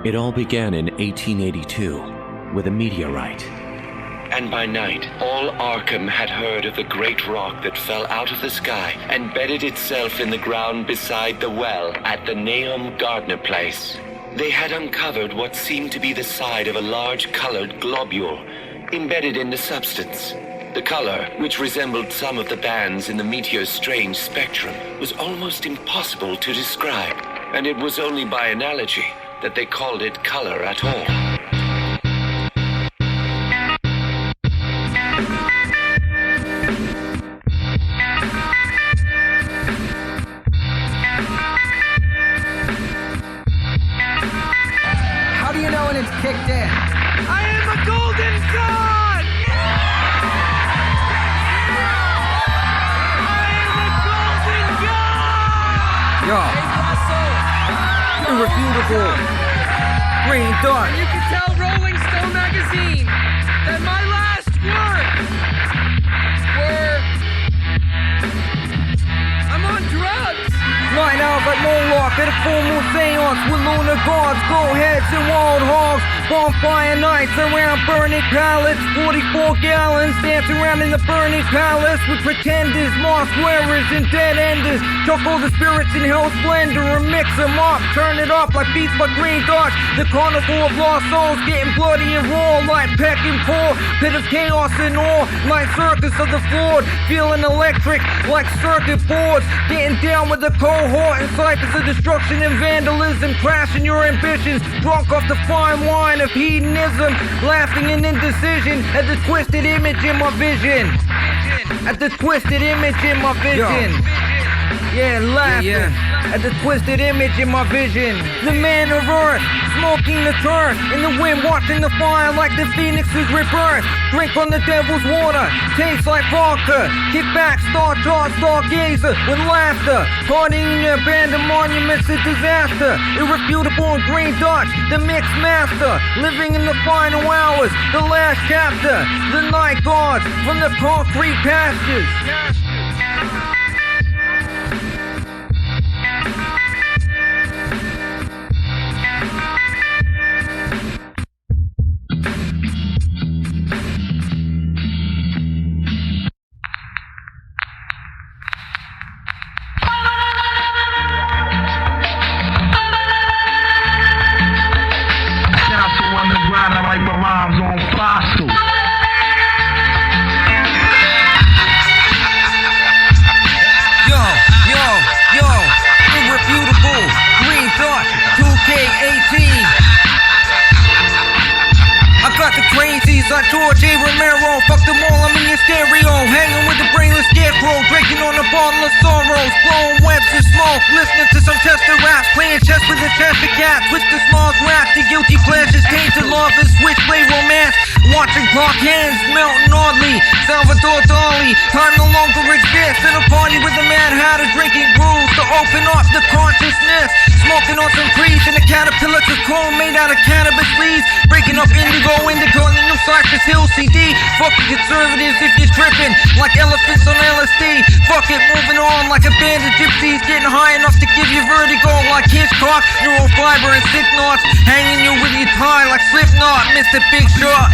It all began in 1882 with a meteorite. And by night, all Arkham had heard of the great rock that fell out of the sky and bedded itself in the ground beside the well at the Nahum Gardner place. They had uncovered what seemed to be the side of a large colored globule embedded in the substance. The color, which resembled some of the bands in the meteor's strange spectrum, was almost impossible to describe, and it was only by analogy that they called it color at all. How do you know when it's kicked in? I am a golden god! I am a golden god! Yo. Irrefutable. Green dot. You can tell Rolling Stone magazine that my last words were, I'm on drugs. Night owls like Moloch at a full moon seance with lunar gods, glow heads and wild hogs. Bonfire nights around burning pallets, 44 gallons dancing around in the burning palace with pretenders, mask wearers and dead enders. Chuck all the spirits in hell's blender and mix them up, turn it up like beats by green dots. The carnival of lost souls getting bloody and raw like peck and paw. Pit of chaos and awe, like circus of the floored, feeling electric like circuit boards. Getting down with the cohort and cycles of destruction and vandalism, crashing your ambitions, drunk off the fine wine of hedonism, laughing in indecision at the twisted image in my vision. At the twisted image in my vision. Yeah, laughing at the twisted image in my vision. The man of earth, smoking the turf, in the wind watching the fire like the phoenix's rebirth. Drink on the devil's water, tastes like vodka. Kick back, star chart, stargazer with laughter. Partying in your abandoned monuments of disaster. Irrefutable and green dots, the mix master. Living in the final hours, the last chapter. The night guards from the concrete pastures. I write my rhymes on fossil. Yo, irrefutable, green dot, 2K18. I got the crazies like George A. Romero. Fuck them all, I'm in your stereo. Hanging with the brainless scarecrow. Drinking on a bottle of sorrows. Blowing webs of smoke. Listening to some tester raps. Playing chess with a Chester cat. Twisted smalls rap. The guilty pleasures. Tainted love and switchblade romance. Watching clock hands melting oddly. Salvador Dali. Time no longer exists. At a party with a mad hatter. Drinking brews to open up the consciousness. Smoking on some trees in a caterpillar cocoon made out of cannabis leaves. Breaking up indigo in the new Cypress Hill CD. Fucking conservatives if you're tripping like elephants on LSD. Fuck it, moving on like a band of gypsies. Getting high enough to give you vertigo like Hitchcock. Neurofiber and sick knots. Hanging you with your tie like Slipknot. Mr. Big Shot.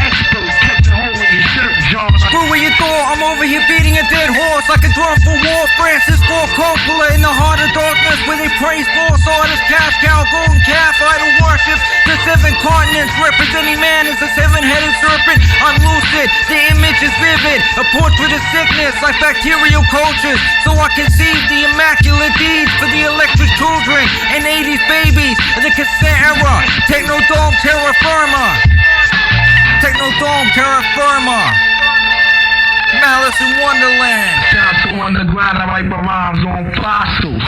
Screw what you thought, I'm over here beating a dead horse like a drum for war. Francis Ford Coppola in the heart of darkness where they praise false artists, cash cow, golden calf, idol worship. The 7 continents representing man as a 7-headed serpent. I'm lucid, the image is vivid, a portrait of sickness like bacterial cultures. So I conceive the immaculate deeds for the electric children and 80s babies of the cassette era. Technodome Terrafirma. Technodome Terrafirma. Malice in Blunderland. Shout out to underground, I write my rhymes on fossil.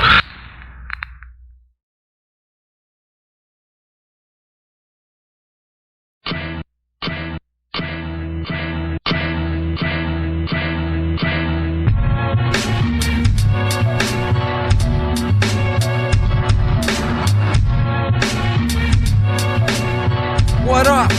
What up?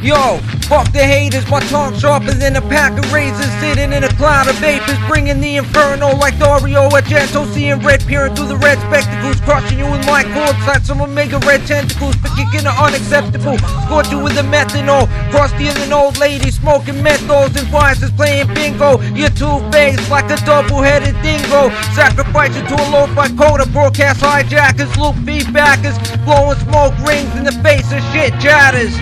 Yo, Fuck the haters, my tongue sharper than a pack of razors, sitting in a cloud of vapors, bringing the inferno like Dario Argento, seeing red peering through the red spectacles, crushing you with my cords like some omega red tentacles, for kicking the unacceptable, scorch you with the methanol, crustier than old ladies, smoking menthols and visors, playing bingo, you're two-faced like a double-headed dingo, sacrifice you to a lo-fi coda, broadcast hijackers, loop feedbackers, blowing smoke rings in the face of shit chatters.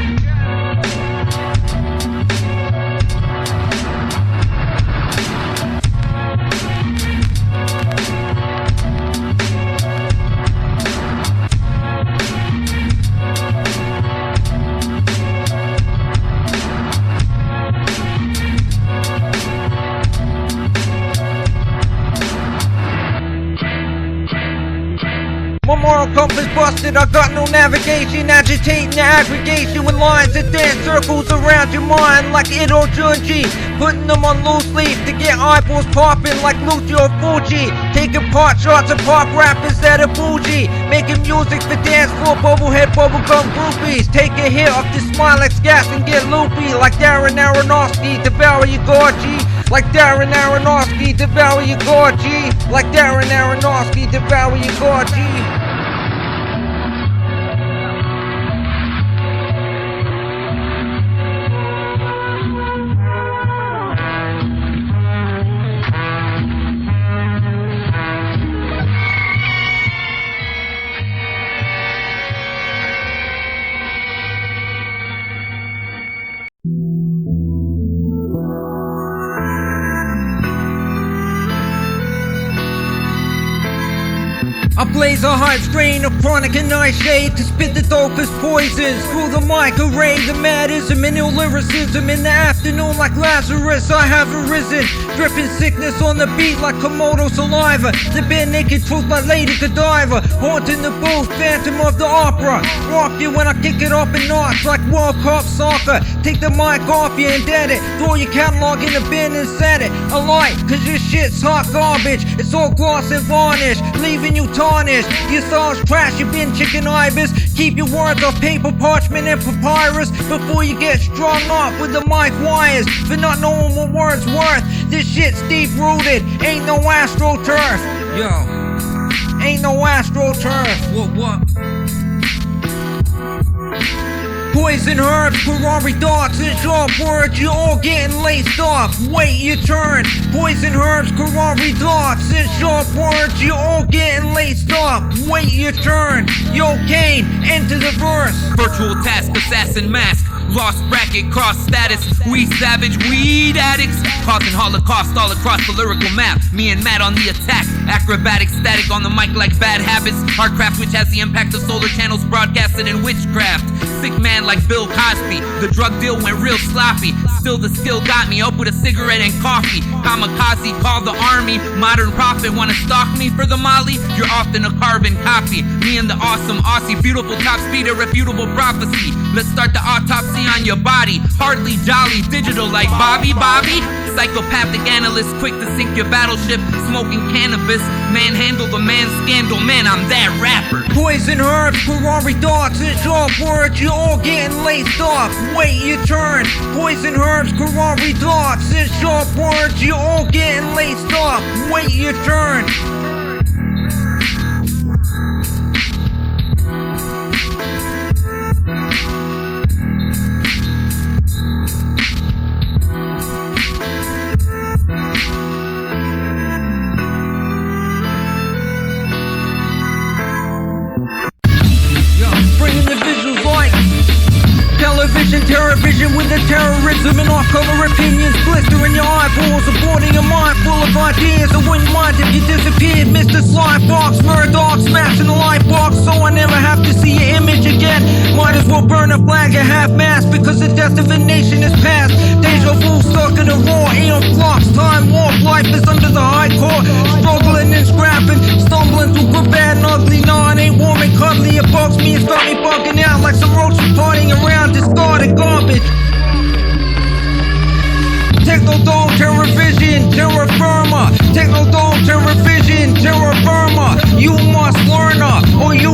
My moral compass busted, I got no navigation, agitating the aggregation with lines that dance circles around your mind like Ito Junji, putting them on loose leaf to get eyeballs popping like Lucio Fuji, taking pot shots of pop rappers that are bougie, making music for dance floor bubblehead bubblegum groupies, take a hit off the Smilex gas and get loopy like Darren Aronofsky, devour your gorgie. Like Darren Aronofsky, devour your gorgie. Like Darren Aronofsky, devour your gorgie. I blaze a hype strain of chronic and nightshade to spit the dopest poisons through the mic array, the madism and ill lyricism in the afternoon like Lazarus. I have arisen, dripping sickness on the beat like Komodo saliva. The bare naked truth by Lady Godiva, haunting the booth, Phantom of the Opera. Rock you when I kick it up in knots like World Cup soccer. Take the mic off you and dead it, throw your catalog in the bin and set it alight, cause this shit's hot garbage. It's all gloss and varnish, leaving you tarnished. Your style's trash, you been chicken ibis. Keep your words off paper, parchment and papyrus before you get strung up with the mic wires for not knowing what words worth. This shit's deep rooted, ain't no astroturf. Yo, ain't no astroturf. What? Poison herbs, Curare darts, and sharp words, you're all getting laced off. Wait your turn. Poison herbs, Curare darts, and sharp words, you're all getting laced off. Wait your turn. Yo, Kane, enter the verse. Virtual task, assassin mask. Lost bracket, cross status. We savage weed addicts, causing holocaust all across the lyrical map. Me and Matt on the attack, acrobatic static on the mic like bad habits. Our craft which has the impact of solar channels broadcasted in witchcraft. Sick man like Bill Cosby, the drug deal went real sloppy. Still the skill got me up with a cigarette and coffee. Kamikaze called the army, modern prophet wanna stalk me for the molly? You're often a carbon copy. Me and the awesome Aussie, beautiful top speed, irrefutable prophecy. Let's start the autopsy on your body. Hardly jolly, digital like Bobby. Psychopathic analyst, quick to sink your battleship. Smoking cannabis, manhandle the man scandal. Man, I'm that rapper. Poison herbs, Curare darts, and sharp words, you're all getting laced off. Wait your turn. Poison herbs, Curare darts, and sharp words, you're all getting laced off. Wait your turn. Bringing the visuals like Television, Terrorvision with the terrorism and off-color opinions, blistering your eyeballs, aborting your mind full of ideas. I wouldn't mind if you disappeared, Mr. Slimebox, Murdoch, smashing the light box, so I never have to see your image again. Might as well burn a flag at half-mast, because the death of a nation is past. Deja vu stuck in a raw aeon flux, time warp, life is under the high court, struggling and scrapping, stumbling through good, bad, and ugly. No, it ain't warm and cuddly, it bugs me and start me bugging out like some roaches partying around discarded garbage. Technodome, Terrorvision, Terrafirma. Technodome, Terrorvision, Terrafirma. You must learn her, or you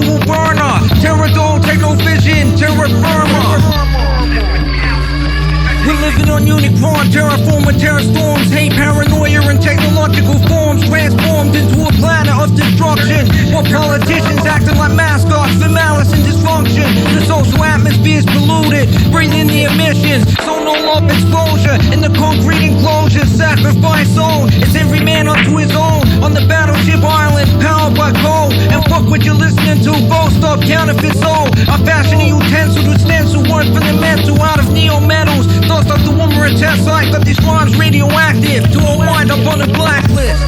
concrete enclosure, sacrifice zone. It's every man unto his own. On the battleship island, powered by coal. And fuck what you're listening to, boast up, counterfeit soul. I fashion a utensil to stencil word from the mental out of neo metals. Dust up the woman a test site, but these rhymes radioactive to a wind up on the blacklist.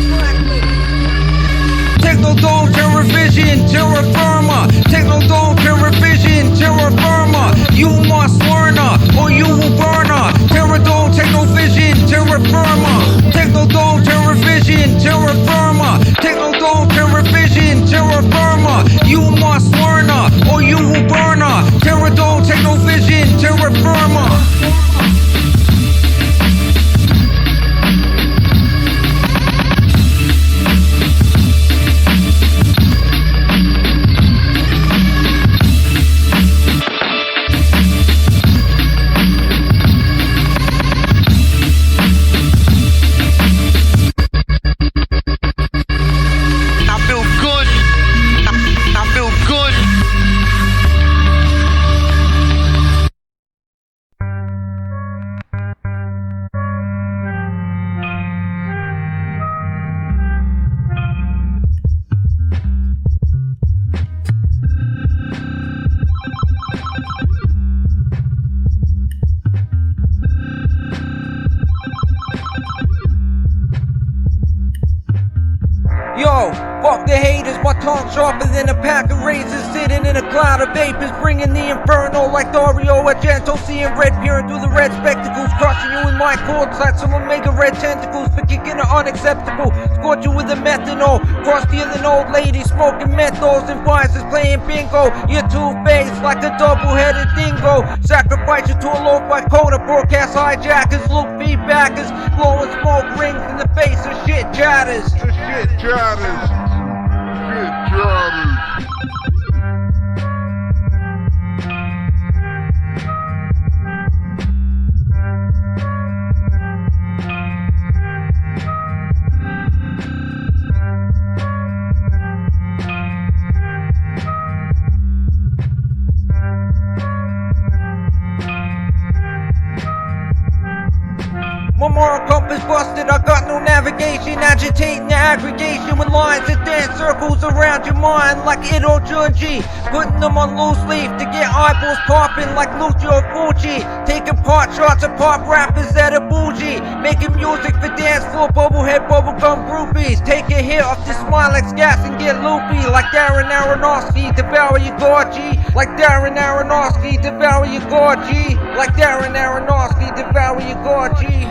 Technodome, Terrorvision, Terrafirma. Technodome, Terrorvision, Terrafirma. You must learn her, or you will burn her. Terradome, Technovision, Terrafirma. Technodome, Terrorvision, Terrafirma. Technodome, Terrorvision, Terrafirma. You must learn her, or you will burn her. Terradome, Technovision, Terrafirma. Yo, fuck the haters, my tongue sharper than a pack of razors. Sitting in a cloud of vapors, bringing the inferno like Dario Argento. Seeing red peering through the red spectacles, crushing you in my cords like some omega red tentacles. For kicking are unacceptable, scorch you with a methanol. Crustier than old ladies, smoking menthols and visors, playing bingo. You're two-faced like a double-headed dingo. Sacrifice you to a lo-fi coda, broadcast hijackers, loop feedbackers, blowing smoke rings in the face of shit chatters. Shit chatters. My moral compass busted, I got no navigation. Agitating the aggregation with lines that dance circles around your mind like Ito Junji. Putting them on loose leaf to get eyeballs popping like Lucio Fucci. Taking pot shots of pop rappers that are bougie. Making music for dance floor bubblehead bubblegum groupies. Take a hit off the Smilex gas and get loopy like Darren Aronofsky, devour your gorgie. Like Darren Aronofsky, devour your gorgie. Like Darren Aronofsky, devour your gorgie.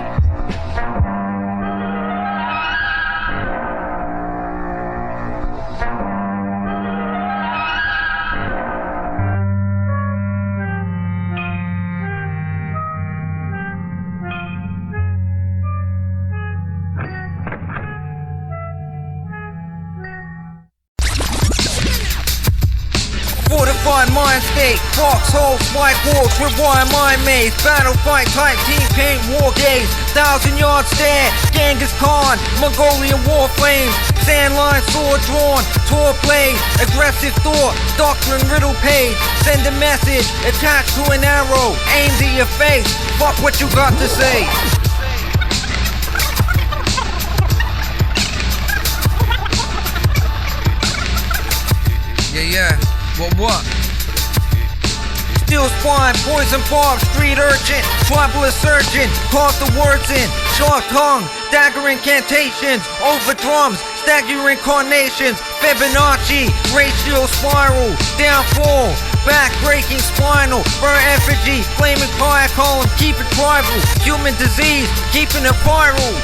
Fortified mind state, foxholes, white wolves, rewind mind maze, battle fight type team paint war gaze, 1,000-yard stare, Genghis Khan, Mongolian war flames, sand line sword drawn, tor blade, aggressive thought, doctrine riddle page, send a message, attached to an arrow, aimed at your face, fuck what you got to say. Yeah. What? Steel spine, poison barb, street urchin, tribal insurgent, caught the words in, sharp tongue, dagger incantations, over drums, staggering incarnations, Fibonacci, ratio spiral, downfall, back-breaking spinal, burn effigy, flaming fire column, keep it tribal, human disease, keeping it viral.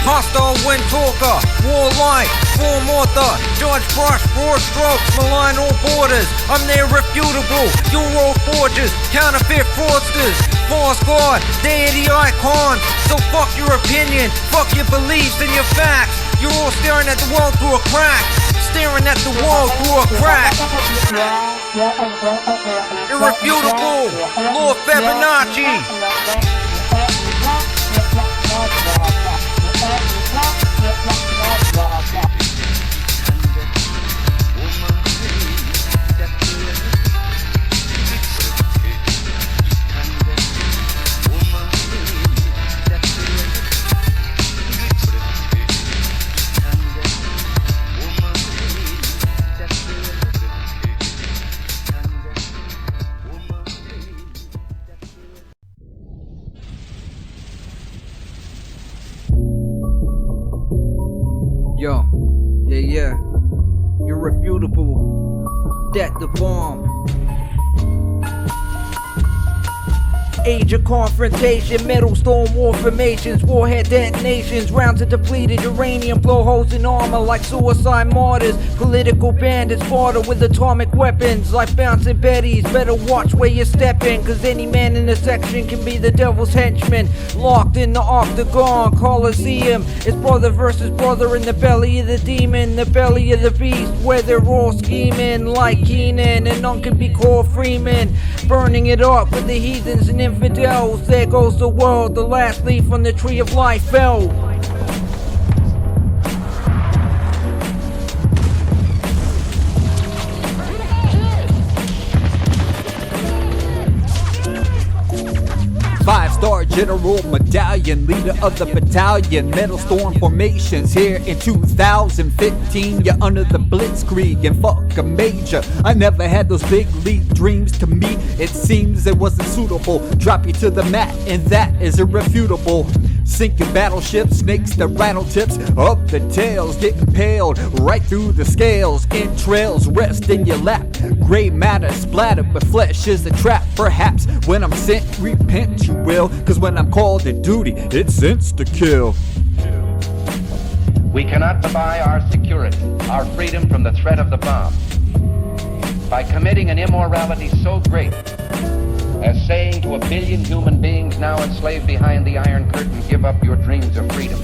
Hostile wind talker, warlike, form author, George Brush, broad strokes, malign all borders. I'm the irrefutable, Euro forgers, counterfeit fraudsters, false god, deity icon. So fuck your opinion, fuck your beliefs and your facts. You're all staring at the world through a crack, staring at the world through a crack. Irrefutable, Lord Fibonacci. Yo, yeah. Irrefutable. Death the bomb. Age of confrontation, metal storm war formations, warhead detonations, rounds of depleted uranium, blow holes in armor like suicide martyrs, political bandits barter with atomic weapons like bouncing betties. Better watch where you're stepping, cause any man in the section can be the devil's henchman. Locked in the octagon, Coliseum, it's brother versus brother in the belly of the demon, the belly of the beast, where they're all scheming like Keenan, and none can be called Freeman. Burning it up with the heathens and infidels. There goes the world, the last leaf on the tree of life fell. Five-star general medallion, leader of the battalion, metal storm formations here in 2015. You're under the blitzkrieg and fuck a major. I never had those big league dreams. To me it seems it wasn't suitable. Drop you to the mat and that is irrefutable. Sinking battleships, snakes that rattle tips of the tails, get impaled right through the scales. Entrails rest in your lap, gray matter splattered with flesh is a trap. Perhaps when I'm sent, repent you will, cause when I'm called to duty, it's insta-kill. We cannot buy our security, our freedom from the threat of the bomb, by committing an immorality so great as saying to 1 billion human beings now enslaved behind the Iron Curtain, give up your dreams of freedom,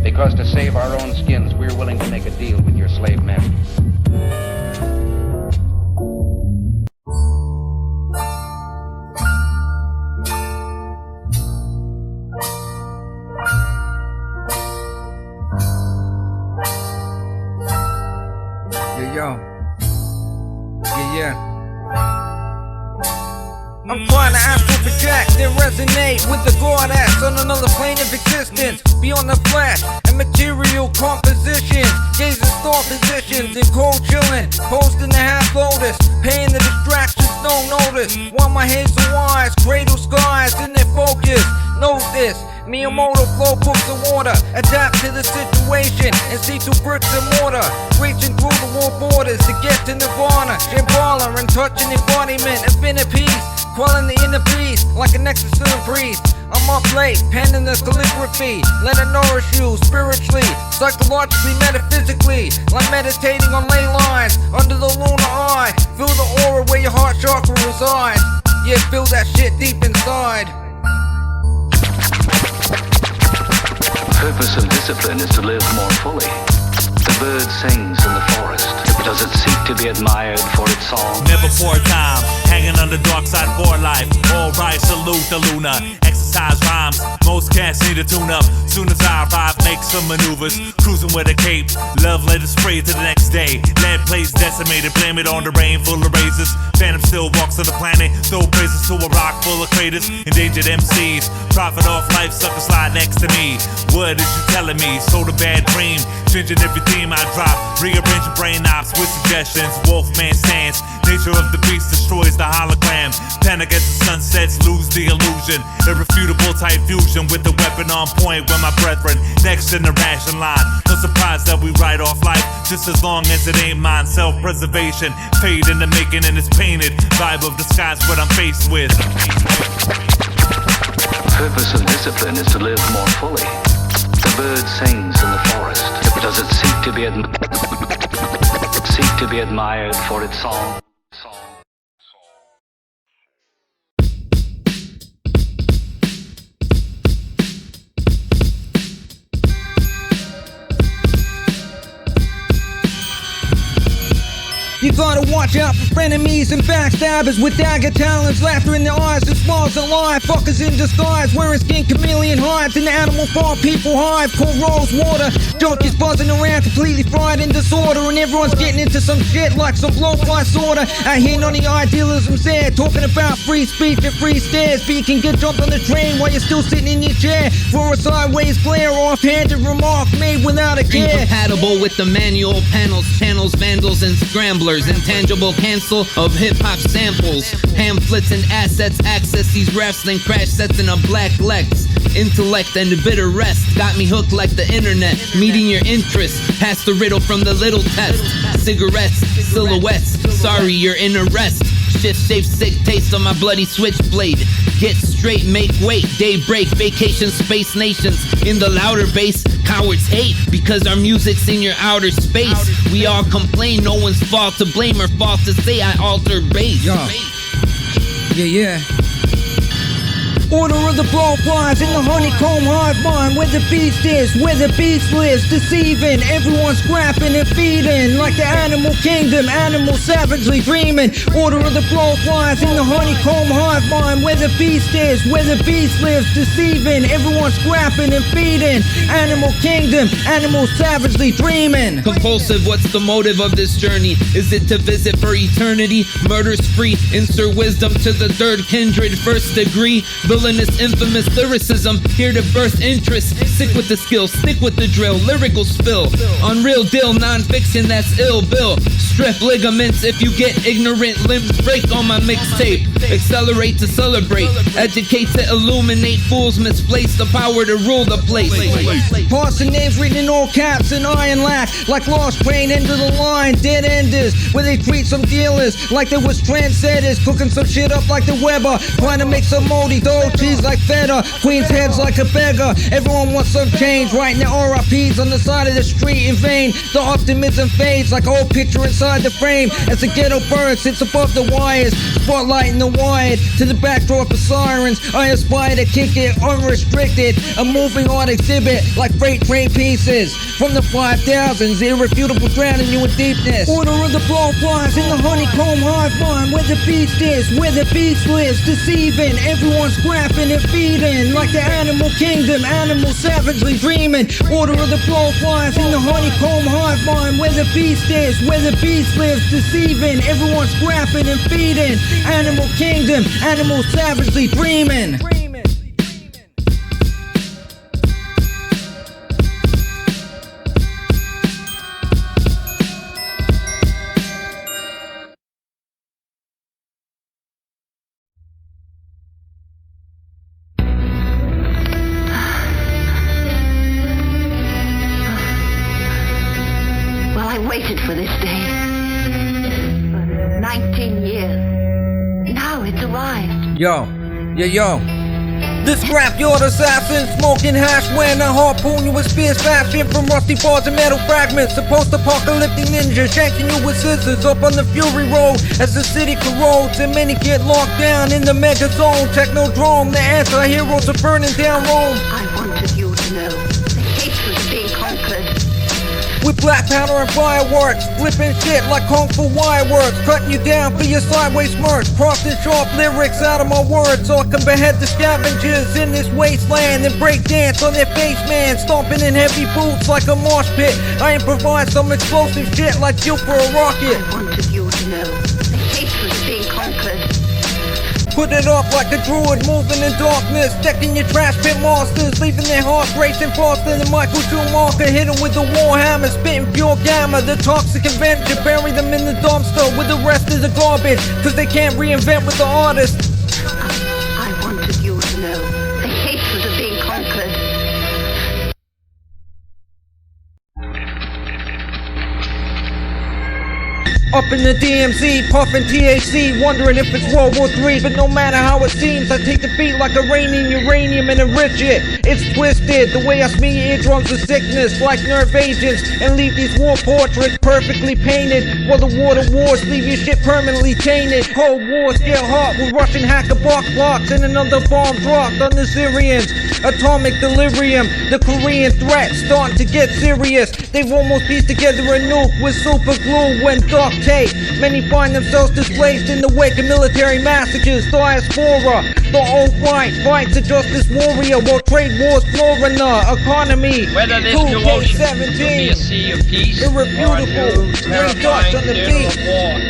because to save our own skins, we're willing to make a deal with your slave masters. Yeah. I'm trying to astral project and resonate with the Godz on another plane of existence, beyond the flesh and material compositions, gazing star positions and cold chilling, posed in the half lotus, paying the distractions no notice, while my hazel eyes cradle skies in their focus. Know this, Miyamoto flow books of water, adapt to the situation and see through bricks and mortar, reaching through the war borders to get to nirvana, Shambhala and touching embodiment of inner peace, quelling the inner beast like an exorcism priest. I'm up late, penning the calligraphy, let it nourish you spiritually, psychologically, metaphysically, like meditating on ley lines under the lunar eye. Feel the aura where your heart chakra resides. Yeah, feel that shit deep inside. Purpose of discipline is to live more fully. The bird sings in the forest. Does it seek to be admired for its song? Never for a time, hanging on the dark side for life. All right, salute the Luna. Exercise rhymes, most cats need to tune up. Soon as I arrive, make some maneuvers. Cruising with a cape, love let it spray to the next day. Lead plays decimated, blame it on the rain full of razors. Phantom still walks on the planet, throw praises to a rock full of craters. Endangered MCs, profit off life, sucker slide next to me. What is you telling me? Sold a bad dream, changing every theme I drop. Rearranging brain ops with suggestions, Wolfman stance. Nature of the beast destroys the hologram. Panic as the sun sets, lose the illusion. Irrefutable type fusion with the weapon on point with my brethren. Next generation line, no surprise that we write off life, just as long as it ain't mine. Self-preservation, fade in the making and it's painted. Vibe of the sky's what I'm faced with. Purpose of discipline is to live more fully. The bird sings in the forest. Does it seek to be admired for its song? You gotta watch out for frenemies and backstabbers with dagger talons, laughter in their eyes and smiles that lie. Fuckers in disguise, wearing skin chameleon hides in the animal farm people hive called rose water. Junkies buzzing around completely fried in disorder, and everyone's getting into some shit like some blowfly sorta. Out here none of the idealism's there, talking about free speech and free stares, but you can get jumped on the train while you're still sitting in your chair for a sideways glare, offhanded remark made without a care. Incompatible with the manual panels, channels, vandals, and scramblers. Intangible cancel of hip-hop samples, pamphlets and assets. Access these wrestling crash sets in a black Lex. Intellect and a bit of rest got me hooked like the internet. Meeting your interest, past the riddle from the little test. Cigarettes, silhouettes, sorry you're in arrest. Shift shape, sick taste on my bloody switchblade. Get straight, make weight, daybreak, vacation, space nations. In the louder bass, cowards hate because our music's in your outer space. We all complain, no one's fault to blame or fault to say I alter bass. Yeah. Order of the blowflies in the honeycomb hive mind, where the beast is, where the beast lives, deceiving. Everyone's scrapping and feeding like the animal kingdom, animal savagely dreaming. Order of the blowflies in the honeycomb hive mind, where the beast is, where the beast lives, deceiving. Everyone's scrapping and feeding, animal kingdom, animal savagely dreaming. Compulsive, what's the motive of this journey? Is it to visit for eternity? Murder spree, insert wisdom to the third kindred, first degree. Villainous, infamous lyricism, here to birth interest. Sick with the skill, stick with the drill, lyrical spill. Unreal deal, non-fiction, that's ill bill. Strip ligaments if you get ignorant, limbs break on my mixtape. Accelerate to celebrate, educate to illuminate. Fools misplace the power to rule the place. Parsing names written in all caps and iron lack, like lost train into the line, dead enders, where they treat some dealers like they was trendsetters, cooking some shit up like the Weber, trying to make some moldy dough, cheese like feta, queen's heads like a beggar. Everyone wants some change, writing their RIPs on the side of the street in vain. The optimism fades like old picture inside the frame, as the ghetto bird sits above the wires, spotlighting the wired to the backdrop of sirens. I aspire to kick it unrestricted, a moving art exhibit like freight train pieces from the 5000s, irrefutable, drowning you in deepness. Order of the blowflies in the honeycomb hive mind, where the beast is, where the beast lives, deceiving. Everyone's scrapping and feeding like the animal kingdom, animal savagely dreaming. Order of the blowflies in the honeycomb hive mind, where the beast is, where the beast lives, deceiving. Everyone's scrapping and feeding, animal kingdom, animal savagely dreaming. Waited for this day for 19 years. Now it's arrived. Yo. The Scrapyard Assassin, smoking hash when I harpoon you with spears fashion from rusty bars and metal fragments. A post-apocalyptic ninja shanking you with scissors up on the Fury Road as the city corrodes and many get locked down in the mega zone. Technodrome, the anti-heroes are burning down Rome. I wanted you to know the hatred of being conquered. With black powder and fireworks, flipping shit like Kung Fu wireworks, cutting you down for your sideways smirks, crafting sharp lyrics out of my words so I can behead the scavengers in this wasteland and break dance on their face, man, stomping in heavy boots like a mosh pit. I improvise some explosive shit like fuel for a rocket. I wanted you to know the hatred of being conquered. Put it off like a druid moving in darkness, decking your trash pit monsters, leaving their hearts racing faster than Michael Schumacher. Hit 'em with the warhammer, spitting pure gamma. The toxic Avenger, bury them in the dumpster with the rest of the garbage, cause they can't reinvent with the artist. I wanted you to know the hatred of being conquered. Up in the DMZ, puffing THC, wondering if it's World War III. But no matter how it seems, I take the beat like Iranian uranium and enrich it. It's twisted, the way I smear your eardrums with sickness like nerve agents, and leave these war portraits perfectly painted, while the water wars leave your shit permanently tainted. Cold wars get hot with Russian hacker box blocks, and another bomb dropped on the Syrians. Atomic delirium, the Korean threat starting to get serious. They've almost pieced together a nuke with super glue when duct tape. Many find themselves displaced in the wake of military massacres. Diaspora, the alt-right fights a justice warrior while trade wars flooring the economy. Whether this new ocean will be a sea of peace Irrefutable, Ray Dutch on the beat.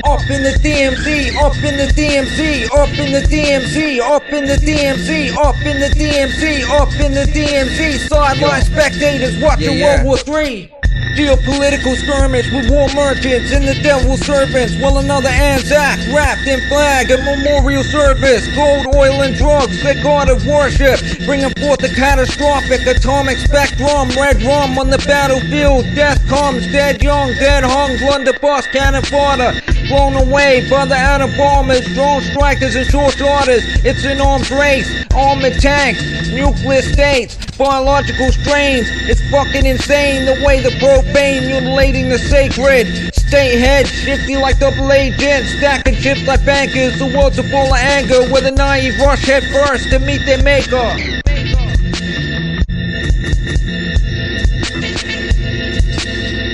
Up in the DMZ, up in the DMZ, up in the DMZ, up in the DMZ, up in the DMZ, up in the DMZ. Sideline spectators watching World War III. Geopolitical skirmish with war merchants and the devil's servants, while another Anzac wrapped in flag and memorial service. Gold, oil, and drugs, the god of worship, bringing forth the catastrophic atomic spectrum. Red rum on the battlefield, death comes, dead young, dead hung, blunderbuss, cannon fodder, blown away by the atom bombers, drone strikers, and short orders. It's an arms race, armored tanks, nuclear states, biological strains. It's fucking insane the way the profane mutilating the sacred. State heads shifty like double agents, stacking chips like bankers. The world's a full of anger, where the naive rush head first to meet their maker.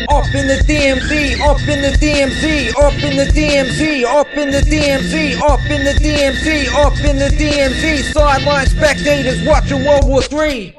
Up in the DMZ, up in the DMZ, up in the DMZ, up in the DMZ, up in the DMZ, up in the DMZ. Sideline spectators watching World War III.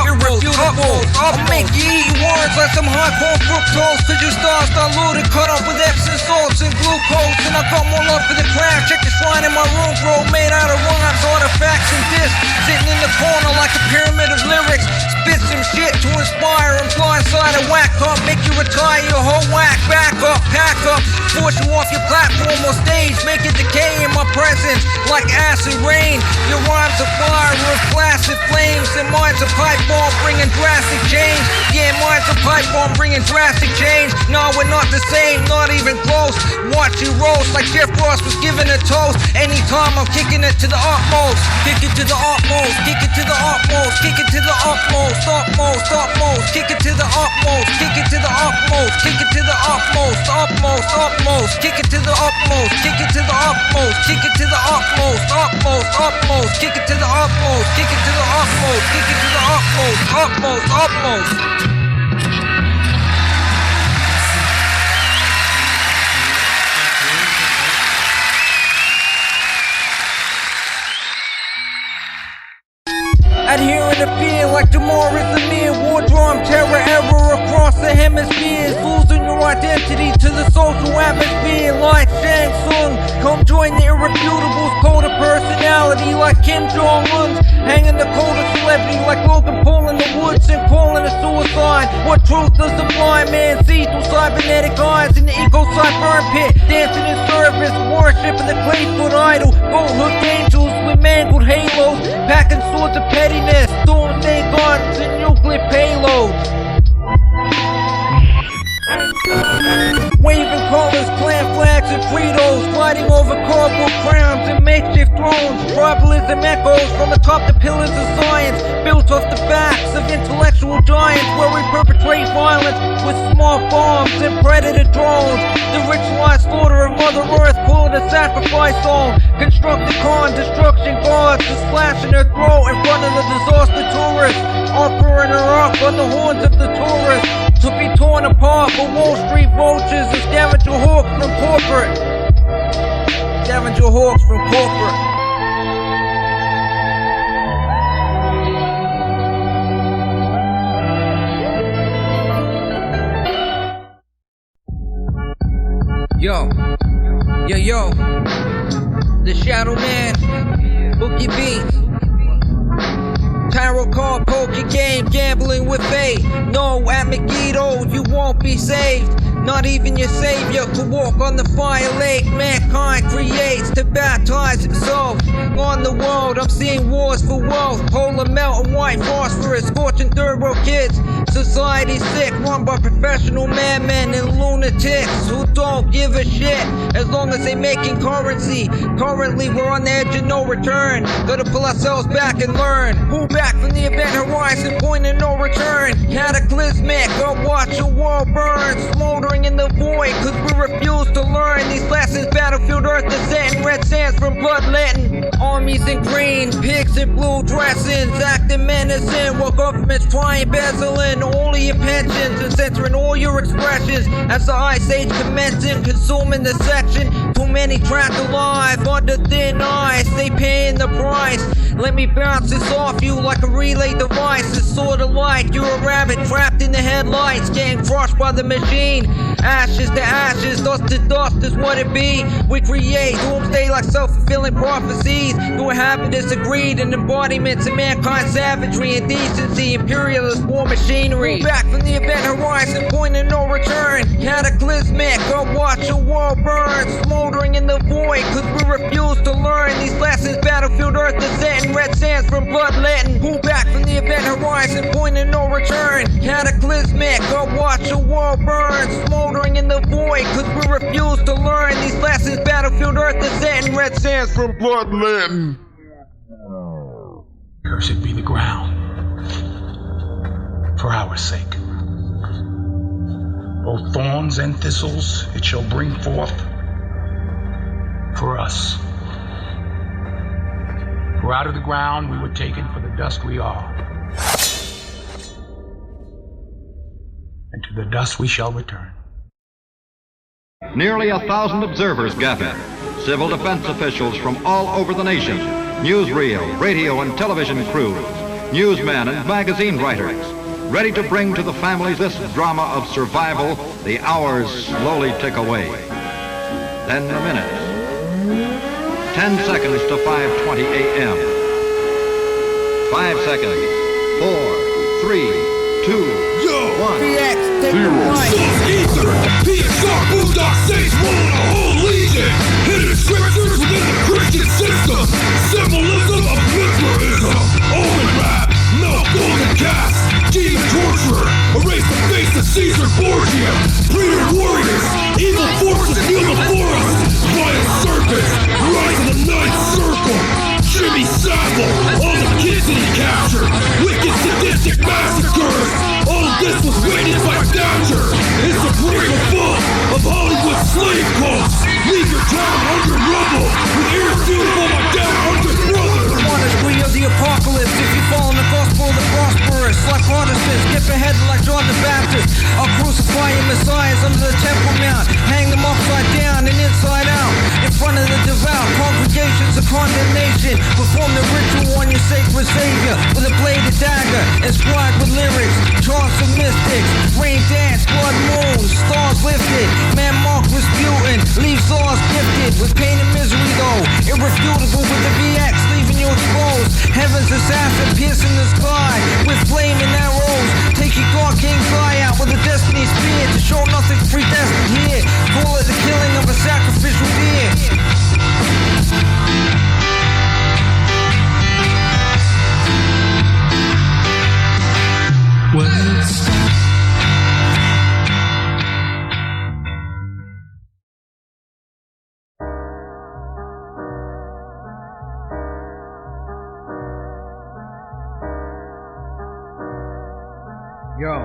Irrefutable. I'll make you eat words like some high-corn fructose, cause your stars diluted, cut off with Epsom salts and glucose. And I got more love for the craft. Check the shrine in my room, bro, made out of rhymes, artifacts, and discs. Sitting in the corner like a pyramid of lyrics. Spit some shit to inspire and blindside a whack up. Make you retire your whole whack. Back up, pack up, force you off your platform or stage. Make it decay in my presence like acid rain. Your rhymes are fire with placid flames, and mine's a pipe bomb bringing drastic change. Yeah, mine's a pipe bomb bringing drastic change. No, we're not the same, not even close. Watch you roast like Jeff Ross was giving a toast. Anytime I'm kicking it to the utmost, kick it to the utmost, kick it to the utmost, kick it to the utmost, utmost, utmost, kick it to the utmost, kick it to the utmost, kick it to the utmost, utmost, utmost, kick it to the utmost, kick it to the utmost, kick it to the utmost, utmost, utmost, kick it to the utmost, kick it to the utmost, kick it to the utmost, utmost, utmost. Adhering to fear like tomorrow is a mere war drum. Terror error across the hemispheres, losing your identity to the social atmosphere. Like Shang Tsung, come join the Irrefutable's code of personality. Like Kim Jong-un's hanging the code of celebrity. Like Logan Paul in the woods and calling a suicide. What truth does the blind man see through cybernetic eyes in the ecocide burn pit? Dancing in service, worshiping the clay-foot idol. Gold-hooked angels with mangled halos, packing swords of pettiness, doomsday guns and nuclear payloads. Waving colors, clan flags and credos, gliding over cardboard crowns and makeshift thrones. Tribalism echoes from atop the pillars of science, built off the backs of intellectual giants, where we perpetrate violence with small bombs and predator drones. The ritualized slaughter of Mother Earth, call it a sacrifice zone. Constructed con, destruction guards, to slashing her throat in front of the disaster tourists, offering her up on the horns of the tourists, to be torn apart for Wall Street vultures and scavenger hawks from corporate. Scavenger hawks from corporate. Yo, the Shadow Man, Bookie Beats, tarot card poker game, gambling with fate. No, at Megiddo you won't be saved. Not even your savior could walk on the fire lake. Mankind creates to baptize himself. On the world I'm seeing wars for wealth. Polar melt and white phosphorus, scorching third world kids. Society's sick, run by professional madmen and lunatics who don't give a shit as long as they making currency. Currently we're on the edge of no return. Gotta pull ourselves back and learn. Pull back from the event horizon, point of no return. Cataclysmic, I'll watch the world burn, smoldering in the void, cause we refuse to learn these lessons. Battlefield Earth is setting red sands from bloodletting. On armies in green, pigs in blue dressings, acting menacing while governments try embezzling all of your pensions and censoring all your expressions. As the ice age commencing, consuming the section. Too many trapped alive under thin ice, they paying the price. Let me bounce this off you like a relay device. It's sorta like you're a rabbit trapped in the headlights, getting crushed by the machine. Ashes to ashes, dust to dust is what it be. We create doomsday like self-fulfilling prophecies through a happiness of greed and embodiments of mankind's savagery and decency, imperialist war machinery. Move back from the event horizon, point of no return. Cataclysmic, I'll watch the world burn, smoldering in the void, cause we refuse to learn these lessons. Battlefield Earth is setting, red sands from bloodletting. Move back from the event horizon, point of no return. Cataclysmic, I'll watch the world burn, smoldering in the void, cause we refuse to learn these lessons. Battlefield Earth is setting, red sands from bloodletting. Cursed be the ground, for our sake. Both thorns and thistles it shall bring forth for us. For out of the ground we were taken, for the dust we are. And to the dust we shall return. Nearly 1,000 observers gathered, civil defense officials from all over the nation, newsreel, radio and television crews, newsmen and magazine writers, ready to bring to the families this drama of survival. The hours slowly tick away. Then the minutes. 10 seconds to 5:20 a.m. 5 seconds. 4, 3, 2, 1. Ether, PSR, Bulldog, Saints, rolling a whole legion. Hidden scriptures within the Christian system. Symbolism of Mithraism. Omen rap, no golden cast. Demon torturer, erase the face of Caesar Borgia. Breeder warriors, evil forces kneel before us. Violent serpents, rise of the ninth circle. Jimmy Savile, all the kids that he captured. Wicked sadistic massacres. All of this was witnessed by Thatcher. It's the brutal book of Hollywood slave cults. Leave your town under rubble with irrefutable my down-under brothers. One is we of the apocalypse. If you fall in the gospel of the prosperous, like Protestants, skip ahead like John the Baptist. I'll crucify your messiahs under the Temple Mount, hang them upside down and inside out, in front of the devout congregations of condemnation. Perform the ritual on your sacred savior with a bladed dagger, inscribed with lyrics, charts of mystics, rain dance, blood moon, stars lifted, man mark Rasputin, leaves stars gifted with pain and misery though, irrefutable with the VX, leaving you exposed. Heaven's assassin piercing the sky with flaming arrows, taking God King's eye out with a destiny spear to show nothing's predestined here. Call it the killing of a sacrificial deer. Yo.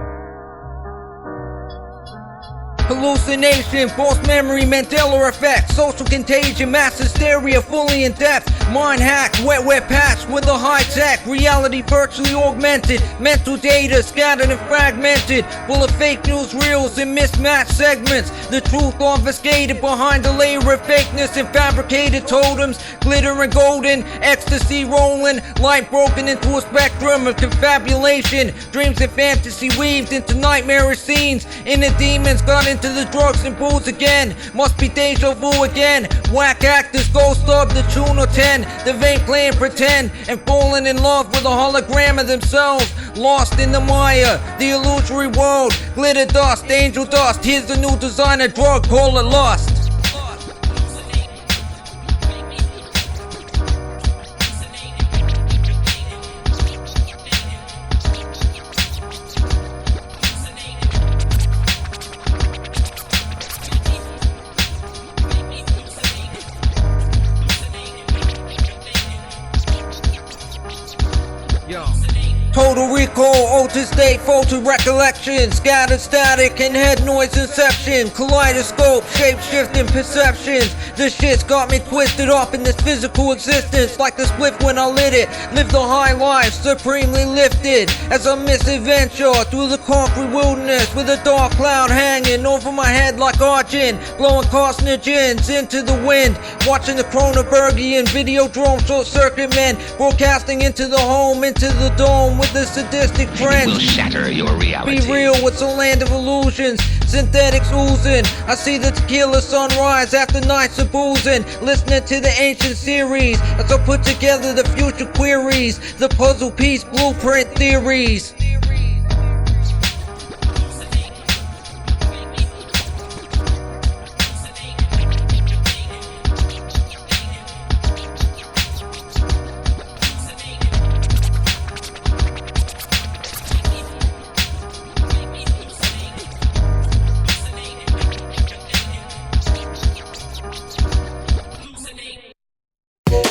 Hallucination, false memory, Mandela Effect, social contagion, mass hysteria, fully in depth, mind hacked, wet patched with a high tech, reality virtually augmented, mental data scattered and fragmented, full of fake news reels and mismatched segments, the truth obfuscated behind a layer of fakeness and fabricated totems, glitter and golden, ecstasy rolling, light broken into a spectrum of confabulation, dreams and fantasy weaved into nightmarish scenes, inner demons got into the drugs and booze again, must be deja vu again, whack actors ghost of the tune of 10, the vain playing pretend, and falling in love with a hologram of themselves, lost in the mire, the illusory world, glitter dust, angel dust, here's the new designer drug, call it lust. Total recall, altered state, faulty recollection, scattered static and head noise inception, kaleidoscope, shape-shifting perceptions. This shit's got me twisted up in this physical existence, like the spliff when I lit it. Live the high life, supremely lifted, as I misadventure through the concrete wilderness, with a dark cloud hanging over my head like argent, blowing carcinogens into the wind, watching the Cronenbergian video drone short circuit men, broadcasting into the home, into the dome, with the sadistic trends. Will shatter your reality. Be real, it's a land of illusions, synthetics oozing. I see the tequila sunrise after nights of boozing, listening to the ancient series as I put together the future queries, the puzzle piece blueprint theories.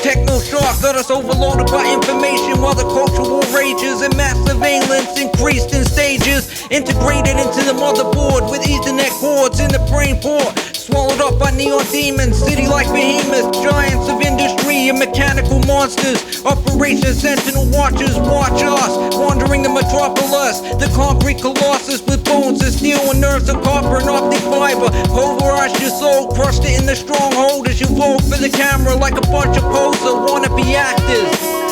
Techno shock got us overloaded by information while the culture war rages and mass surveillance increased in stages, integrated into the motherboard with Ethernet cords in the brain port, swallowed up by neon demons, city like behemoths, giants of industry and mechanical monsters. Operation Sentinel watchers watch us, wandering the metropolis, the concrete colossus with bones of steel and nerves of copper and optic fiber. Pulverized your soul, crushed it in the stronghold as you vote for the camera like a bunch of poser wannabe actors.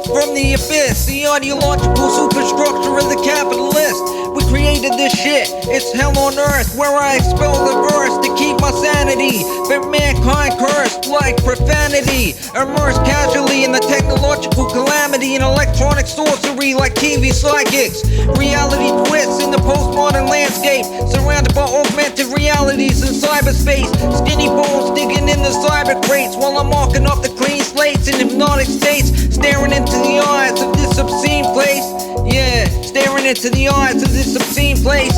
From the abyss, the ideological superstructure of the capitalist. We created this shit, it's hell on earth, where I expel the verse to keep my sanity. But mankind cursed like profanity, immersed casually in the technological calamity and electronic sorcery like TV psychics. Reality twists in the postmodern landscape, surrounded by augmented realities in cyberspace. Skinny bones digging in the cyber crates while I'm marking up the clean slates in hypnotic states, staring into the eyes of this obscene place. Yeah, staring into the eyes of this obscene place.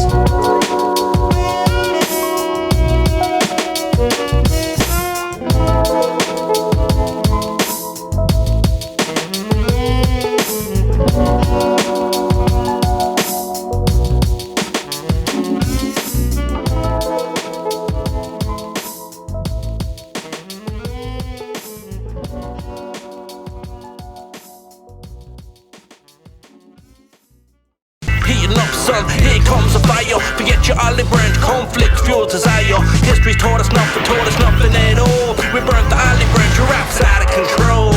Here comes a fire, forget your olive branch, conflict, fuel desire. History's taught us nothing at all. We burnt the olive branch, your rap's out of control.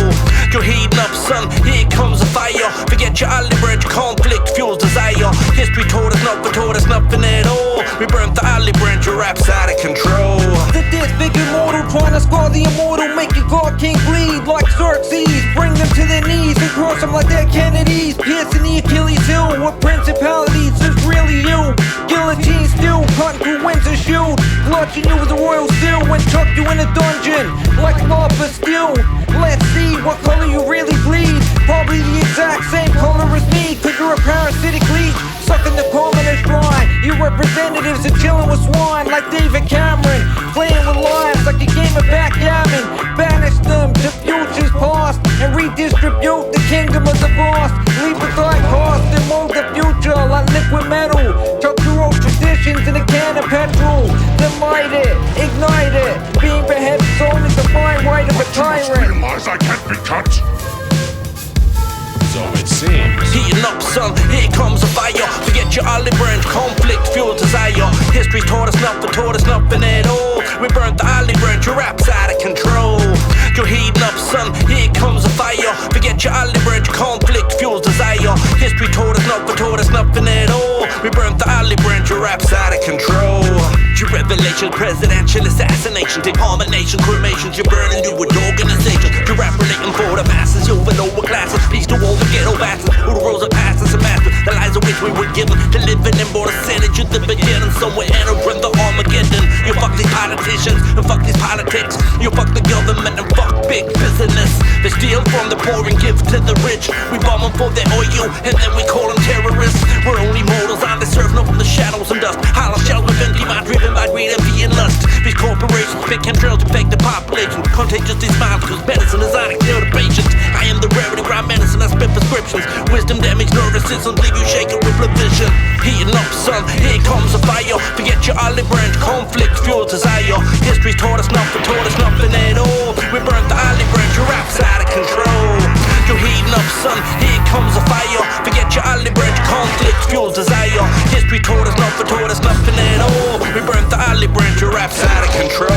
You're heating up, son, here comes a fire. Forget your olive branch, conflict, fuel desire. History taught us nothing at all. We burnt the olive branch, your rap's out of control. The disfigured mortal trying to scar the immortal, make your God King bleed like Xerxes. Bring them to their knees and cross them like dead Kennedys. Piercing the Achilles heel with principalities, it's really you. Guillotine still, cutting through Windsor shield, clutching you with a royal steel and chuck you in a dungeon like lava steel. Let's see what color you really bleed. Probably the exact same color as me, cause you're a parasitic leech, sucking the commoners dry. Your representatives are chilling with swine like David Cameron, playing with lives like a game of backgammon. Banish them to futures past and redistribute the kingdom of the boss. Leave with thy cost and mold the future like liquid metal. Chuck your old traditions in a can of petrol, then light it, ignite it. Being beheaded is only the fine right of a tyrant. Realize I can't be cut. So it seems. Heating up, son, here comes a fire. Forget your olive branch, conflict, fuel desire. History taught us nothing at all. We burnt the olive branch, your rap's out of control. You're heating up, son, here comes a fire. Forget your olive branch, conflict, fuel desire. History taught us nothing at all. We burnt the olive branch, your rap's out of control. Your revelation, presidential assassination, decarmination, cremations, you're burning you with organizations. You're rap relating for the masses, you're the lower classes. Peace to all the ghetto bastards who the rules of pastors and masters. The lies of which we were given to live in and born a percentage at the beginning. Somewhere entering the Armageddon. You fuck these politicians and fuck these politics. You fuck the government and fuck big business. They steal from the poor and give to the rich. We bomb them for their oil and then we call them terrorists. We're only mortals and they serve no from the shadows and dust. Hollow shells of empty mind driven by greed, envy and lust. These corporations pick chemtrails to fake the population. Contagious these minds cause medicine is out to kill the patients. I am the rarity grind medicine, I spit prescriptions. Wisdom damage nervous systems, leave you shaking with the vision. Heating up son, here comes a fire. Forget your olive branch, conflict, fuel desire. History's taught us nothing at all. We burnt the olive branch, your rap's out of control. You're heating up son, here comes a fire. Forget your olive branch, conflict, fuel desire. History taught us nothing at all. We burnt the olive branch, your rap's out of control.